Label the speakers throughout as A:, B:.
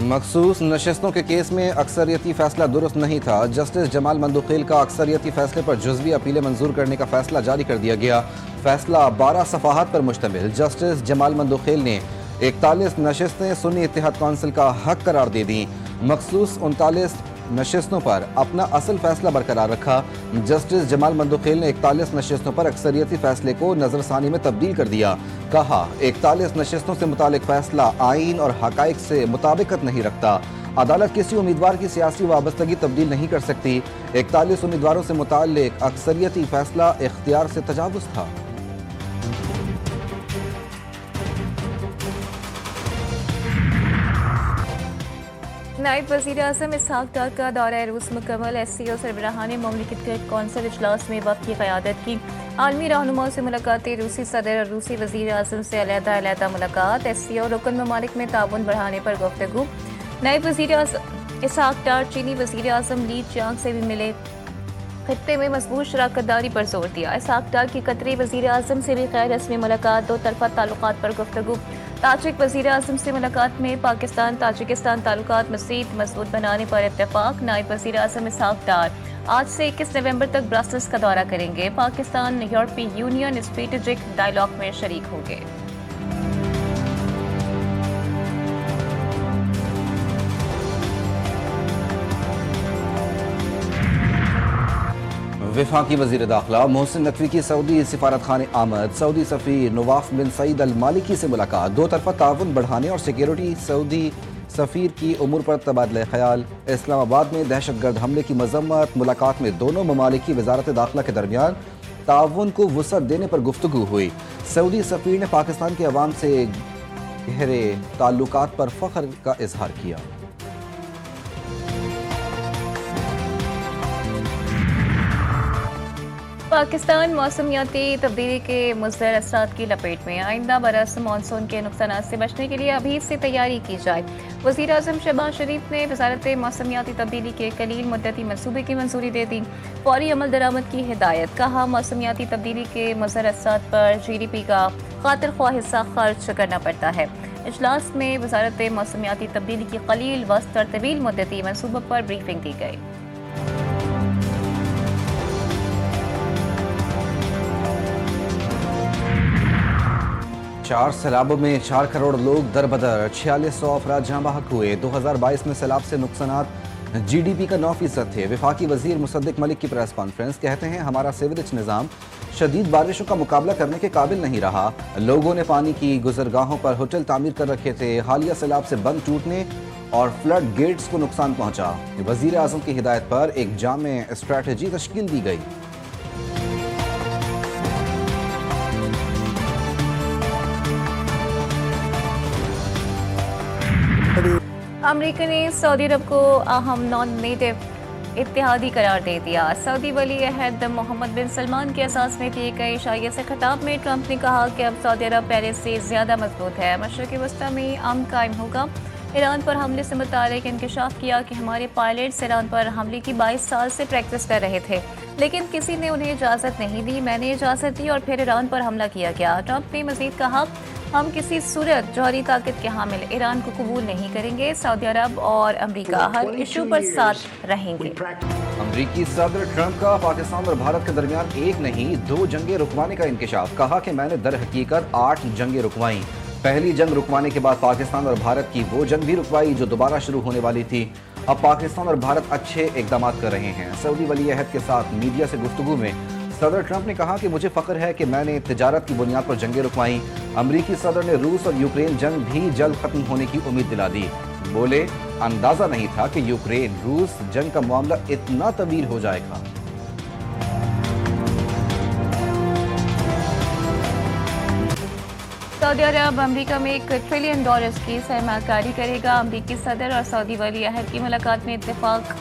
A: मखसूस नशस्तों के केस में अक्सरियती फैसला दुरुस्त नहीं था। जस्टिस जमाल मंदुखेल का अक्सरियती फैसले पर जुज़वी अपीलें मंजूर करने का फैसला जारी कर दिया गया। फैसला 12 सफ़ाहात पर मुश्तमिल। जस्टिस जमाल मंदुखेल ने 41 नशस्तें सुन्नी इत्तेहाद कौंसिल का हक करार दे दी। मखसूस 39 नशस्तों पर अपना असल फैसला बरकरार रखा। जस्टिस जमाल मंदुखेल ने 41 नशस्तों पर अक्सरियती फैसले को नजरसानी में तब्दील कर दिया। कहा, 41 नशस्तों से मुतालिक फैसला आईन और हकाइक से मुताबिकत नहीं रखता। अदालत किसी उम्मीदवार की सियासी वाबस्तगी तब्दील नहीं कर सकती। 41 उम्मीदवारों से मुतालिक अक्सरियती फैसला इख्तियार से तजावुज़ था।
B: नायब वज़ीर आज़म इसहाक डार का दौरा रूस मुकम्मल। SCO सरबराहान ममलिकत कौंसिल इजलास में वक्त की क़यादत की। आलमी रहनुमाओं से मुलाकातें। रूसी सदर और रूसी वज़ीर आज़म से अलहदा मुलाकात। SCO रुकन ममालिक में ताउन बढ़ाने पर गुफ्तगू। नायब वज़ीर आज़म इसहाक डार चीनी वज़ीर आज़म ली चियांग से भी मिले। खत्ते में मजबूत शराकतदारी पर जोर दिया। इसहाक डार की कतरी वज़ीर आज़म से भी गैर रस्मी मुलाकात। दो तरफा ताल्लुकात पर गुफ्तगू। ताजिक वज़ीर आज़म से मुलाकात में पाकिस्तान ताजिकिस्तान ताल्लुकात मज़ीद मजबूत बनाने पर इत्तेफाक। नायब वज़ीर आज़म इसहाक डार आज से 21 नवंबर तक ब्रसेल्स का दौरा करेंगे। पाकिस्तान यूरोपीय यूनियन स्ट्रेटेजिक डायलॉग में शरीक होंगे।
A: वफाकी वज़ीर दाखिला मोहसिन नकवी की सऊदी सिफारत खाने आमद। सऊदी सफ़ीर नवाफ बिन सईद अल मालिकी से मुलाकात। दो तरफा ताउन बढ़ाने और सिक्योरिटी। सऊदी सफ़ीर की उमूर पर तबादला ख्याल। इस्लामाबाद में दहशतगर्द हमले की मजम्मत। मुलाकात में दोनों ममालिक की वजारत दाखिला के दरमियान ताउन को वुसअत देने पर गुफ्तगू हुई। सऊदी सफ़ीर ने पाकिस्तान के अवाम से गहरे ताल्लुकात पर फ़ख्र का इजहार किया।
B: पाकिस्तान मौसमियाती तब्दीली के मुज़र असरात की लपेट में। आइंदा बरस मानसून के नुकसानात से बचने के लिए अभी से तैयारी की जाए। वज़ीर आज़म शहबाज शरीफ ने वज़ारत मौसमियाती तब्दीली के कलील मुद्दती मनसूबे की मंजूरी दे दी। फौरी अमल दरामद की हिदायत। कहा, मौसमियाती तब्दीली के मुज़र असरात पर GDP का खातिर ख्वाह हिस्सा खर्च करना पड़ता है। इजलास में वज़ारत मौसमियाती तब्दीली की कलील वस्त और तवील मुद्दती मनसूबों पर ब्रीफिंग दी गई।
A: चार सैलाबों में 4 करोड़ लोग दरबदर। 4600 अफराद जहाँ बहक हुए। 2022 में सैलाब से नुकसानात GDP का 9% थे। वफाकी वज़ीर मुसद्दिक मलिक की प्रेस कॉन्फ्रेंस। कहते हैं, हमारा सीवरेज निज़ाम शदीद बारिशों का मुकाबला करने के काबिल नहीं रहा। लोगों ने पानी की गुजरगाहों पर होटल तामीर कर रखे थे। हालिया सैलाब से बंद टूटने और फ्लड गेट्स को नुकसान पहुंचा। वज़ीर आज़म की हिदायत पर एक जामे स्ट्रैटेजी तश्कील दी गई।
B: अमेरिका ने सऊदी अरब को अहम नॉन नेटिव इत्तेहादी करार दे दिया। सऊदी वली अहद मोहम्मद बिन सलमान के एहसास में दिए गए इशारे से खिताब में ट्रंप ने कहा कि अब सऊदी अरब पहले से ज्यादा मजबूत है। मशरक़ी वस्ती में अमन कायम होगा। ईरान पर हमले से मुतालिक इंकशाफ किया कि हमारे पायलट्स ईरान पर हमले की 22 साल से प्रैक्टिस कर रहे थे, लेकिन किसी ने उन्हें इजाज़त नहीं दी। मैंने इजाज़त दी और फिर ईरान पर हमला किया गया। ट्रंप ने मजीद कहा, हम किसी सूरत जौहरी ताकत के हामिल ईरान को कबूल नहीं करेंगे। सऊदी अरब और अमेरिका हर इशू पर साथ रहेंगे।
A: अमरीकी सदर ट्रंप का पाकिस्तान और भारत के दरमियान एक नहीं 2 जंगें रुकवाने का इंकशाफ। कहा कि मैंने दर हकीकत 8 जंगें रुकवाई। पहली जंग रुकवाने के बाद पाकिस्तान और भारत की वो जंग भी रुकवाई जो दोबारा शुरू होने वाली थी। अब पाकिस्तान और भारत अच्छे इकदाम कर रहे हैं। सऊदी वली अहद के साथ मीडिया से गुफ्तगू में सदर ट्रंप ने कहा कि मुझे फ़ख्र है कि मैंने तिजारत की बुनियाद पर जंगें रुकवाई। अमरीकी सदर ने रूस और यूक्रेन जंग भी जल्द खत्म होने की उम्मीद दिला दी। बोले, अंदाजा नहीं था कि यूक्रेन रूस जंग का मामला इतना तवील हो जाएगा।
B: सऊदी अरब अमेरिका में $1 ट्रिलियन की सरमाकारी करेगा। अमरीकी सदर और सऊदी वली अहद की मुलाकात में इत्तेफाक।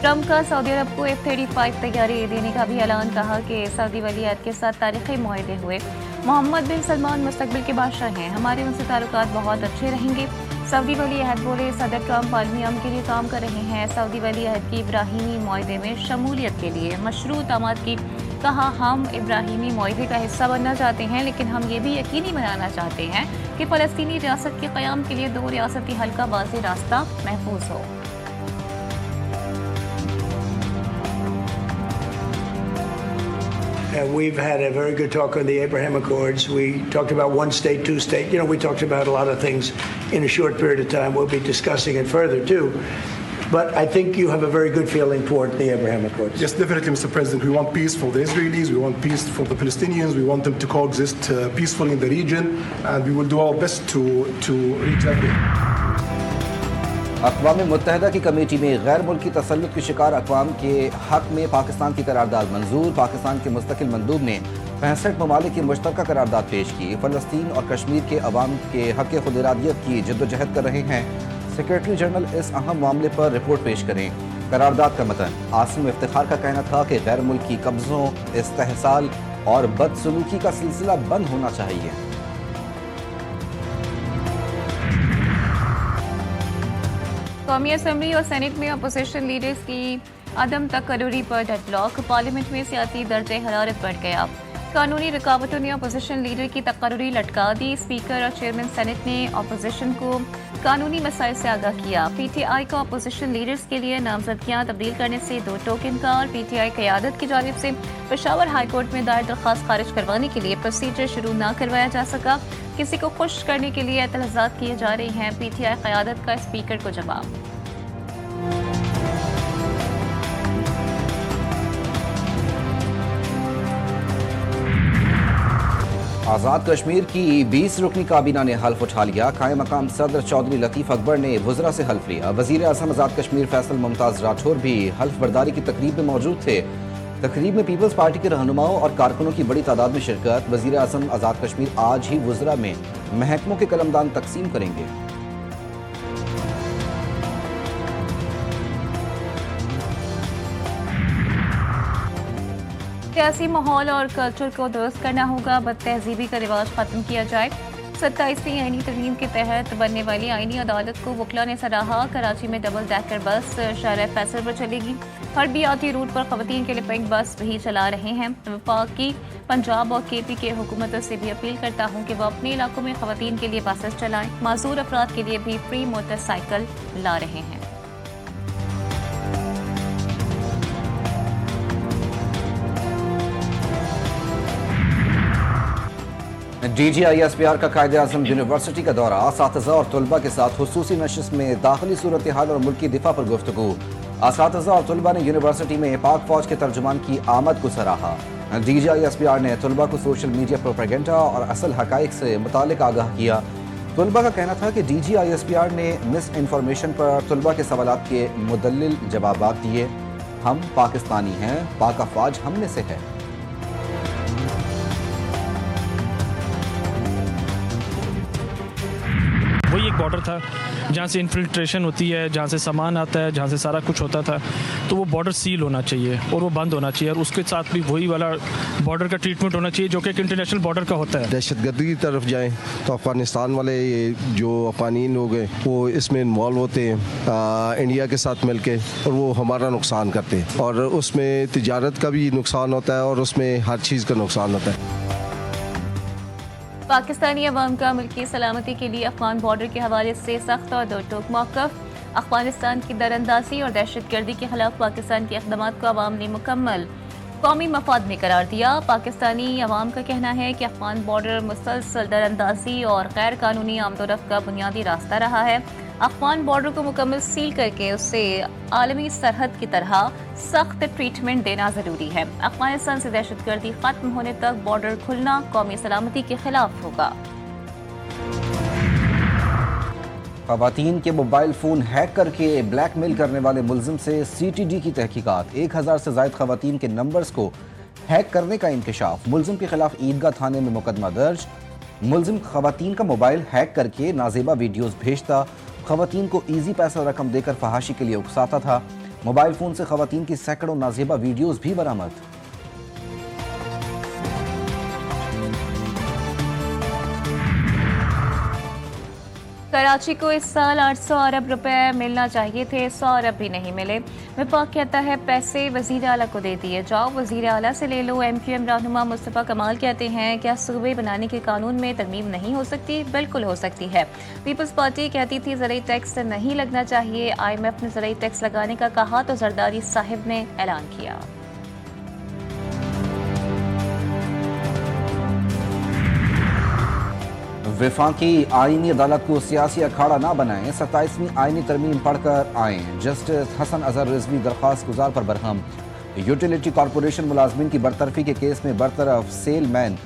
B: ट्रंप का सऊदी अरब को F-35 तैयारी देने का भी ऐलान। कहा कि सऊदी वली अहद के साथ तारीखी मुआहदे हुए। मोहम्मद बिन सलमान मुस्तकबिल के बादशाह हैं, हमारे उनसे ताल्लुकात बहुत अच्छे रहेंगे। सऊदी वली अहद बोले, सदर ट्रंप आलमी अमन के लिए काम कर रहे हैं। सऊदी वली अहद की इब्राहिमी मुआहदे में शमूलियत के लिए मशरूत आमाद की कहा, हम इब्राहिमी मुआहदे का हिस्सा बनना चाहते हैं, लेकिन हम ये भी यकीनी बनाना चाहते हैं कि फ़लस्तीनी रियासत के क़याम के लिए दो रियासती हल का वाज़ेह रास्ता महफूज हो।
C: And we've had a very good talk on the Abraham Accords. We talked about one state, two state. We talked about a lot of things in a short period of time. We'll be discussing it further too. But I think you have a very good feeling toward the Abraham Accords.
D: Yes, definitely, Mr. President. We want peace for the Israelis. We want peace for the Palestinians. We want them to coexist peacefully in the region. And we will do our best to reach that day.
A: अक़वाम मुत्तहिदा की committee में गैर मुल्की तसल्लुत की शिकार अक़वाम के हक़ में पाकिस्तान की करारदाद मंजूर। पाकिस्तान के मुस्तकिल मंदूब ने 65 ममालिक की मुश्तरका करारदाद पेश की। फ़लस्तीन और कश्मीर के अवाम के हक़ खुद इरादियत की जद्दोजहद कर रहे हैं। सेक्रेटरी जनरल इस अहम मामले पर रिपोर्ट पेश करें। करारदाद का मतन आसिम इफ्तिखार का कहना था कि गैर मुल्की कब्ज़ों, इस्तेहसाल और बदसलूकी का सिलसिला बंद होना चाहिए।
B: कौमी असम्बली और सेनेट में अपोजिशन लीडर्स की अदम तकर्रुरी पर डेडलॉक। पार्लियामेंट में सियासी दर्जे हरारत बढ़ गया। कानूनी रुकावटों ने अपोजिशन लीडर की तकर्रुरी लटका दी। स्पीकर और चेयरमैन सेनेट ने अपोजिशन को कानूनी मसाइल से आगाह किया। पीटीआई को अपोजिशन लीडर्स के लिए नामजदगियां तब्दील करने से दो टोक इनकार। पीटीआई क़यादत की जानिब से पेशावर हाईकोर्ट में दायर दरख्वास्त खारिज करवाने के लिए प्रोसीजर शुरू न करवाया जा सका। किसी को खुश करने के लिए एतलाज़ात किए जा रहे हैं। पीटीआई क़यादत का स्पीकर को जवाब।
A: आज़ाद कश्मीर की 20 रुकनी काबीना ने हल्फ उठा लिया। कायम मकाम सदर चौधरी लतीफ़ अकबर ने वज़रा से हल्फ लिया। वज़ीर आज़म आज़ाद कश्मीर फैसल मुमताज़ राठौर भी हल्फ बर्दारी की तकरीब में मौजूद थे। तकरीब में पीपल्स पार्टी के रहनुमाओं और कारकुनों की बड़ी तादाद में शिरकत। वज़ीर आज़म आज़ाद कश्मीर आज ही वज़रा में महकमों के कलमदान तकसीम करेंगे।
B: सियासी माहौल और कल्चर को दुरुस्त करना होगा। बदतहजीबी का रिवाज खत्म किया जाए। 27वीं आईनी तरमीम के तहत बनने वाली आईनी अदालत को वकला ने सराहा। कराची में डबल डेकर बस शाहराह फैसल पर चलेगी। हरबियाती रूट पर खवातीन के लिए पिंक बस भी चला रहे हैं। वफाक की पंजाब और केपी के हुकूमतों से भी अपील करता हूँ कि वह अपने इलाकों में खवातीन के लिए बसेस चलाएं। माजूर अफराद के लिए भी फ्री मोटरसाइकिल ला रहे हैं।
A: DGISPR का कायदे-आज़म यूनिवर्सिटी का दौरा। असातिज़ा और तलबा के साथ खुसूसी नशिस्त में दाखिली सूरत हाल और मुल्की दिफा पर गुफ्तगू। असातिज़ा और तलबा ने यूनिवर्सिटी में पाक फौज के तर्जुमान की आमद को सराहा। DGISPR ने तलबा को सोशल मीडिया प्रोपेगेंडा और असल हकाइक से मुतालिक आगाह किया। तलबा का कहना था कि DGISPR ने मिस इन्फॉर्मेशन पर तलबा के सवालात के मुदल्लिल जवाबात दिए। हम पाकिस्तानी हैं, पाक अफवाज हम में से है।
E: वही एक बॉर्डर था जहाँ से इन्फिल्ट्रेशन होती है, जहाँ से सामान आता है, जहाँ से सारा कुछ होता था। तो वो बॉर्डर सील होना चाहिए और वो बंद होना चाहिए, और उसके साथ भी वही वाला बॉर्डर का ट्रीटमेंट होना चाहिए जो कि एक इंटरनेशनल बॉर्डर का होता है।
F: दहशतगर्दी की तरफ जाएं तो अफ़गानिस्तान वाले जो अफ़गानी लोग हैं वो इसमें इन्वॉल्व होते हैं इंडिया के साथ मिलके, और वो हमारा नुकसान करते हैं, और उसमें तिजारत का भी नुकसान होता है और उसमें हर चीज़ का नुकसान होता है।
B: पाकिस्तानी अवाम का मुल्की सलामती के लिए अफगान बॉर्डर के हवाले से सख्त और दो टोक मौक़िफ़। अफगानिस्तान की दरअंदाजी और दहशतगर्दी के खिलाफ पाकिस्तान के इक़दामात को अवाम ने मुकम्मल कौमी मफाद में करार दिया। पाकिस्तानी अवाम का कहना है कि अफगान बॉर्डर मुसलसल दरअंदाजी और गैर कानूनी आमदोरफ्त का बुनियादी रास्ता रहा है। अफगान बॉर्डर को मुकम्मल सील करके उसे आलमी सरहद की तरह सख्त ट्रीटमेंट देना ज़रूरी है। अफगानिस्तान से दहशतगर्दी खत्म होने तक बॉर्डर खुलना कौमी सलामती के खिलाफ होगा।
A: ख़वातीन के मोबाइल फ़ोन हैक करके ब्लैकमेल करने वाले मुलजिम से CTD की तहकीकात। 1000 से ज़ायद ख़वातीन के नंबर्स को हैक करने का इंकशाफ। मुलजिम के खिलाफ ईदगाह थाने में मुकदमा दर्ज। मुलजिम ख़वातीन का मोबाइल हैक करके नाजेबा वीडियोस भेजता, ख़वातीन को ईजी पैसा रकम देकर फहाशी के लिए उकसाता था। मोबाइल फ़ोन से ख़वातीन की सैकड़ों नाजेबा वीडियोस भी बरामद।
B: कराची को इस साल 800 अरब रुपए मिलना चाहिए थे, 100 अरब भी नहीं मिले। विफाक कहता है पैसे वजीर आला को दे दिए जाओ, वजीर आला से ले लो। MQM रहनुमा मुस्तफ़ा कमाल कहते हैं क्या सूबे बनाने के कानून में तरमीम नहीं हो सकती? बिल्कुल हो सकती है। पीपल्स पार्टी कहती थी ज़राई टैक्स नहीं लगना चाहिए, IMF ने ज़राई टैक्स लगाने का कहा तो जरदारी साहिब ने ऐलान किया।
A: वफाकी आईनी अदालत को सियासी अखाड़ा ना बनाएं, 27वीं आईनी तरमीम पढ़कर आएं। जस्टिस हसन अजहर रिजवी दरख्वास्त गुजार पर बरहम। यूटिलिटी कॉरपोरेशन मुलाजमीन की बरतरफी के केस में बरतरफ सेलमैन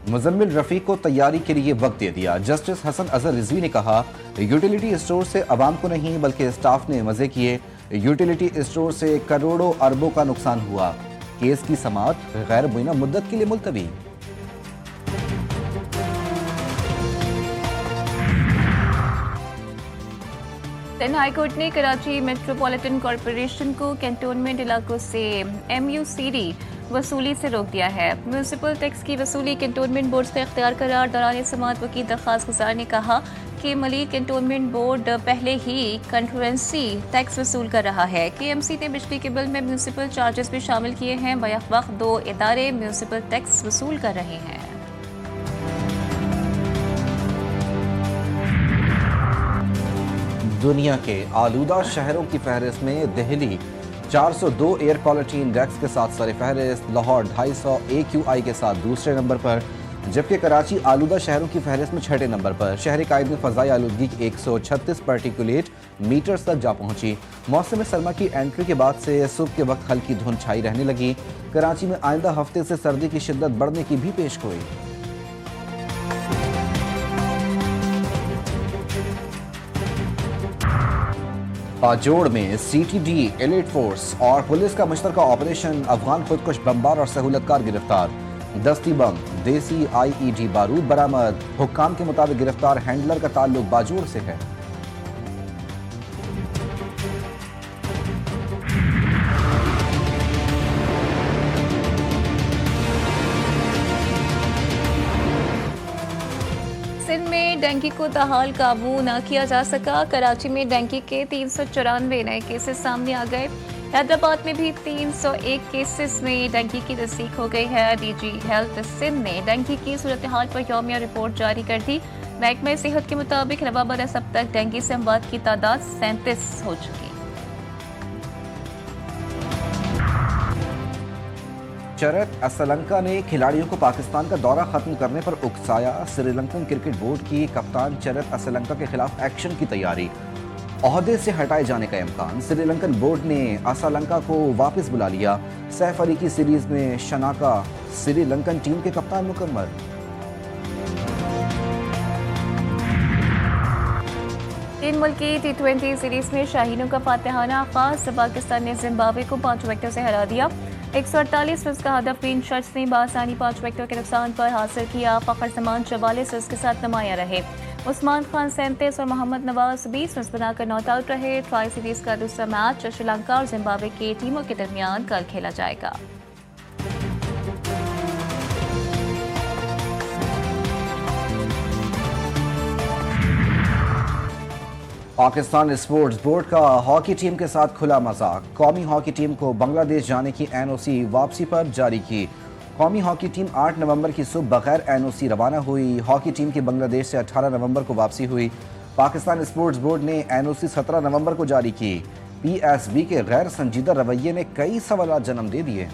A: मुजम्मिल रफ़ीक को तैयारी के लिए वक्त दे दिया। जस्टिस हसन अजहर रिजवी ने कहा यूटिलिटी स्टोर से अवाम को नहीं बल्कि स्टाफ ने मजे किए। यूटिलिटी स्टोर से करोड़ों अरबों का नुकसान हुआ। केस की समाअत गैर मुइना मुद्दत के लिए मुलतवी।
B: सिंध हाईकोर्ट ने कराची मेट्रोपॉलिटन कॉरपोरेशन को कैंटोनमेंट इलाकों से MUCD वसूली से रोक दिया है। म्यूनसिपल टैक्स की वसूली कैंटोनमेंट बोर्ड से इख्तियार करार। दौरान समाअत वकील दरख्वास्त गुजार ने कहा कि मलिक कैंटोनमेंट बोर्ड पहले ही कंट्रोवेंसी टैक्स वसूल कर रहा है। KMC ने बिजली के बिल में म्यूनसिपल चार्जेस भी शामिल किए हैं। बैक वक्त 2 इदारे म्यूनसिपल टैक्स वसूल कर रहे हैं।
A: दुनिया के आलूदा शहरों की फहरिस्त में दिल्ली 402 एयर क्वालिटी इंडेक्स के साथ सर फहरिस्त, लाहौर 250 AQI के साथ दूसरे नंबर पर, जबकि कराची आलूदा शहरों की फहरिस्त में 6ठे नंबर पर। शहर कायद में फ़ज़ाई आलूदगी 136 पार्टिकुलेट मीटर्स तक जा पहुंची। मौसम सरमा की एंट्री के बाद से सुबह के वक्त हल्की धुंध छाई रहने लगी। कराची में आइंदा हफ्ते से सर्दी की शिद्दत बढ़ने की भी पेशगोई। पाजोड़ में CTD, एलिट फोर्स और पुलिस का मुश्तरका ऑपरेशन। अफगान खुदकुश बमबार और सहूलतकार गिरफ्तार। दस्ती बम, देसी IED बारूद बरामद। हुक्काम के मुताबिक गिरफ्तार हैंडलर का ताल्लुक बाजोड़ से है।
B: सिंध में डेंगू को ताहाल काबू न किया जा सका। कराची में डेंगू के 394 नए केसेस सामने आ गए। हैदराबाद में भी 301 केसेस में डेंगू की तस्दीक हो गई है। DG हेल्थ सिंध ने डेंगू की सूरत हाल पर यौमिया रिपोर्ट जारी कर दी। महकमा सेहत के मुताबिक रवा बरस अब तक डेंगू से अमवात की तादाद 37 हो चुकी।
A: चरत असलंका ने खिलाड़ियों को पाकिस्तान का दौरा खत्म करने पर उकसाया। श्रीलंकन क्रिकेट बोर्ड की कप्तान चरत असलंका के खिलाफ एक्शन की तैयारी। ओहदे से हटाए जाने का इम्कान। श्रीलंकन बोर्ड ने असलंका को वापस बुला लिया। सैफ अली की सीरीज में शनाका श्रीलंकन टीम के कप्तान मुकम्मल।
B: तीन मुल्की T20 सीरीज में शाहीनों का फातिहाना आगाज। पाकिस्तान ने जिम्बाब्वे को 5 विकेटों से हरा दिया। 148 रन का हदफ तीन शख्स ने बासानी 5 विकेटों के नुकसान पर हासिल किया। फखर जमान 44 रन के साथ नुमाया रहे। उस्मान खान 37 और मोहम्मद नवाज 20 रन बनाकर नॉट आउट रहे। ट्राई सीरीज का दूसरा मैच श्रीलंका और जिम्बाब्वे की टीमों के दरमियान कल खेला जाएगा।
A: पाकिस्तान स्पोर्ट्स बोर्ड का हॉकी टीम के साथ खुला मजाक। कौमी हॉकी टीम को बांग्लादेश जाने की NOC वापसी पर जारी की। कौमी हॉकी टीम 8 नवंबर की सुबह बगैर NOC रवाना हुई। हॉकी टीम की बांग्लादेश से 18 नवंबर को वापसी हुई। पाकिस्तान स्पोर्ट्स बोर्ड ने NOC 17 नवंबर को जारी की। PSB के गैर संजीदा रवैये ने कई सवालात जन्म दे दिए।